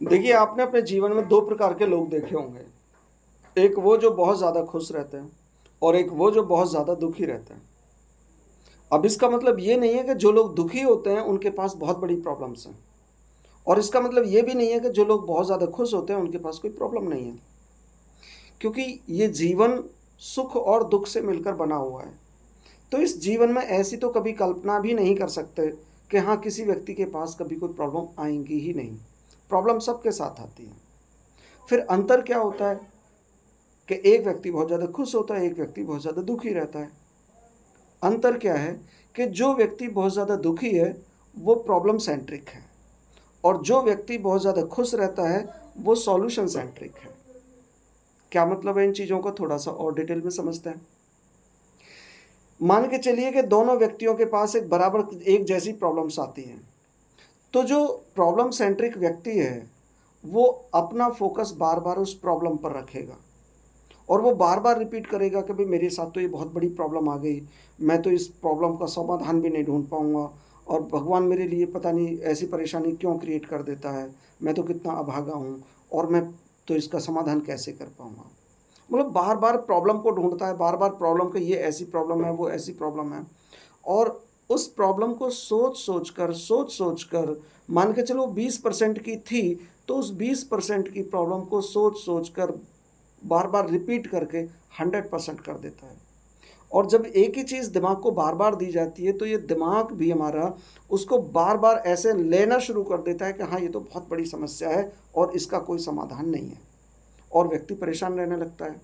देखिए, आपने अपने जीवन में 2 प्रकार के लोग देखे होंगे। एक वो जो बहुत ज़्यादा खुश रहते हैं और एक वो जो बहुत ज़्यादा दुखी रहते हैं। अब इसका मतलब ये नहीं है कि जो लोग दुखी होते हैं, उनके पास बहुत बड़ी प्रॉब्लम्स हैं और इसका मतलब ये भी नहीं है कि जो लोग बहुत ज़्यादा खुश होते हैं, उनके पास कोई प्रॉब्लम नहीं है। क्योंकि ये जीवन सुख और दुःख से मिलकर बना हुआ है। तो इस जीवन में ऐसी तो कभी कल्पना भी नहीं कर सकते कि हाँ, किसी व्यक्ति के पास कभी कोई प्रॉब्लम आएँगी ही नहीं। प्रॉब्लम सबके साथ आती है। फिर अंतर क्या होता है कि एक व्यक्ति बहुत ज़्यादा खुश होता है, एक व्यक्ति बहुत ज़्यादा दुखी रहता है। अंतर क्या है कि जो व्यक्ति बहुत ज़्यादा दुखी है, वो प्रॉब्लम सेंट्रिक है और जो व्यक्ति बहुत ज़्यादा खुश रहता है, वो सॉल्यूशन सेंट्रिक है। क्या मतलब है इन चीज़ों को थोड़ा-सा और डिटेल में समझते हैं। मान के चलिए कि दोनों व्यक्तियों के पास एक बराबर एक जैसी प्रॉब्लम्स आती हैं। तो जो प्रॉब्लम सेंट्रिक व्यक्ति है, वो अपना फ़ोकस बार-बार उस प्रॉब्लम पर रखेगा और वो बार-बार रिपीट करेगा कि भई मेरे साथ तो ये बहुत बड़ी प्रॉब्लम आ गई, मैं तो इस प्रॉब्लम का समाधान भी नहीं ढूँढ पाऊँगा और भगवान मेरे लिए पता नहीं ऐसी परेशानी क्यों क्रिएट कर देता है, मैं तो कितना अभागा हूँ और मैं तो इसका समाधान कैसे कर पाऊँगा। मतलब बार-बार प्रॉब्लम को ढूँढता है, बार-बार प्रॉब्लम कि ये ऐसी प्रॉब्लम है, वो ऐसी प्रॉब्लम है और उस प्रॉब्लम को सोच-सोच कर मान के चलो 20% की थी, तो उस 20% की प्रॉब्लम को सोच-सोच कर बार-बार रिपीट करके 100% कर देता है। और जब एक ही चीज़ दिमाग को बार-बार दी जाती है, तो ये दिमाग भी हमारा उसको बार-बार ऐसे लेना शुरू कर देता है कि हाँ, ये तो बहुत बड़ी समस्या है और इसका कोई समाधान नहीं है और व्यक्ति परेशान रहने लगता है।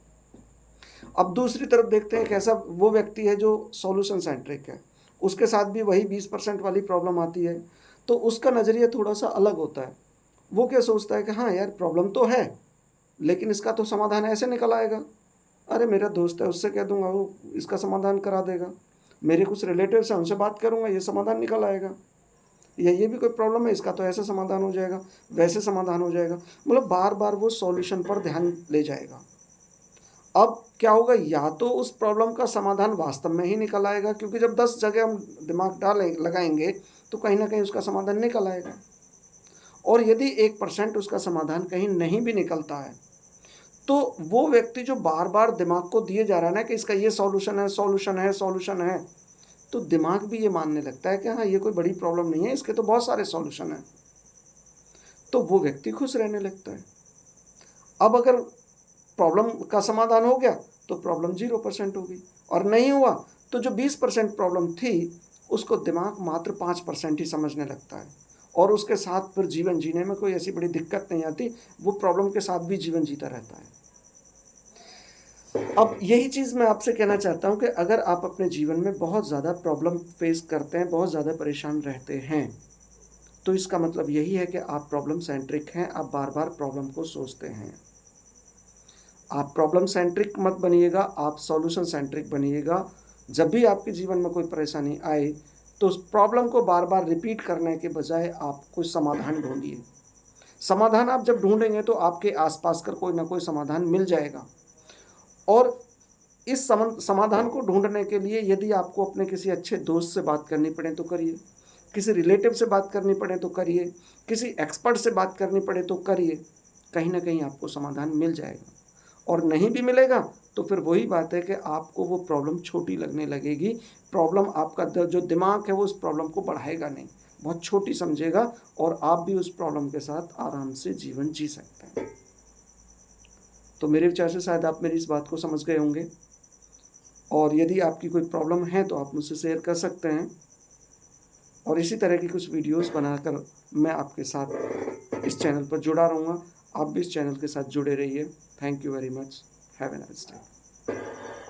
अब दूसरी तरफ देखते हैं कैसा वो व्यक्ति है जो सॉल्यूशन सेंट्रिक है। उसके साथ भी वही 20% वाली प्रॉब्लम आती है, तो उसका नज़रिया थोड़ा-सा अलग होता है। वो क्या सोचता है कि हाँ यार, प्रॉब्लम तो है, लेकिन इसका तो समाधान ऐसे निकल आएगा। अरे मेरा दोस्त है, उससे कह दूँगा, वो इसका समाधान करा देगा। मेरे कुछ रिलेटिव्स हैं, उनसे बात करूँगा, ये समाधान निकल आएगा। या ये भी कोई प्रॉब्लम है, इसका तो ऐसे समाधान हो जाएगा, वैसे समाधान हो जाएगा। मतलब बार-बार वो सॉल्यूशन पर ध्यान ले जाएगा। अब क्या होगा, या तो उस प्रॉब्लम का समाधान वास्तव में ही निकल आएगा, क्योंकि जब 10 जगह हम दिमाग लगाएँगे, तो कहीं न कहीं उसका समाधान निकल आएगा। और यदि 1% उसका समाधान कहीं नहीं भी निकलता है, तो वो व्यक्ति जो बार-बार दिमाग को दिए जा रहा है ना कि इसका ये सॉल्यूशन है, सॉल्यूशन है, सॉल्यूशन है, तो दिमाग भी ये मानने लगता है कि हाँ, ये कोई बड़ी प्रॉब्लम नहीं है, इसके तो बहुत सारे सॉल्यूशन हैं। तो वो व्यक्ति खुश रहने लगता है। अब अगर प्रॉब्लम का समाधान हो गया, तो प्रॉब्लम 0% होगी और नहीं हुआ, तो जो 20% प्रॉब्लम थी, उसको दिमाग मात्र 5% ही समझने लगता है और उसके साथ फिर जीवन जीने में कोई ऐसी बड़ी दिक्कत नहीं आती, वो प्रॉब्लम के साथ भी जीवन जीता रहता है। अब यही चीज़ मैं आपसे कहना चाहता हूँ कि अगर आप अपने जीवन में बहुत ज़्यादा प्रॉब्लम फेस करते हैं, बहुत ज़्यादा परेशान रहते हैं, तो इसका मतलब यही है कि आप प्रॉब्लम सेंट्रिक हैं, आप बार-बार प्रॉब्लम को सोचते हैं। आप प्रॉब्लम सेंट्रिक मत बनिएगा, आप सॉल्यूशन सेंट्रिक बनिएगा। जब भी आपके जीवन में कोई परेशानी आए, तो उस प्रॉब्लम को बार-बार रिपीट करने के बजाय आप कोई समाधान ढूँढिए। समाधान आप जब ढूँढेंगे, तो आपके आस-पास का कोई न कोई समाधान मिल जाएगा और इस समाधान को ढूँढने के लिए यदि आपको अपने किसी अच्छे दोस्त से बात करनी पड़े तो करिए, किसी रिलेटिव से बात करनी पड़े तो करिए, किसी एक्सपर्ट से बात करनी पड़े तो करिए, कहीं न कहीं आपको समाधान मिल जाएगा और नहीं भी मिलेगा तो फिर वही बात है कि आपको वो प्रॉब्लम छोटी लगने लगेगी, प्रॉब्लम आपका जो दिमाग है वो उस प्रॉब्लम को बढ़ाएगा नहीं, बहुत छोटी समझेगा और आप भी उस प्रॉब्लम के साथ आराम से जीवन जी सकते हैं। तो मेरे विचार से शायद आप मेरी इस बात को समझ गए होंगे। और यदि आपकी कोई प्रॉब्लम है तो आप मुझसे शेयर कर सकते हैं और इसी तरह की कुछ वीडियोस बनाकर मैं आपके साथ इस चैनल पर जुड़ा रहूँगा। आप भी इस चैनल के साथ जुड़े रहिए। Thank you very much. Have a nice day.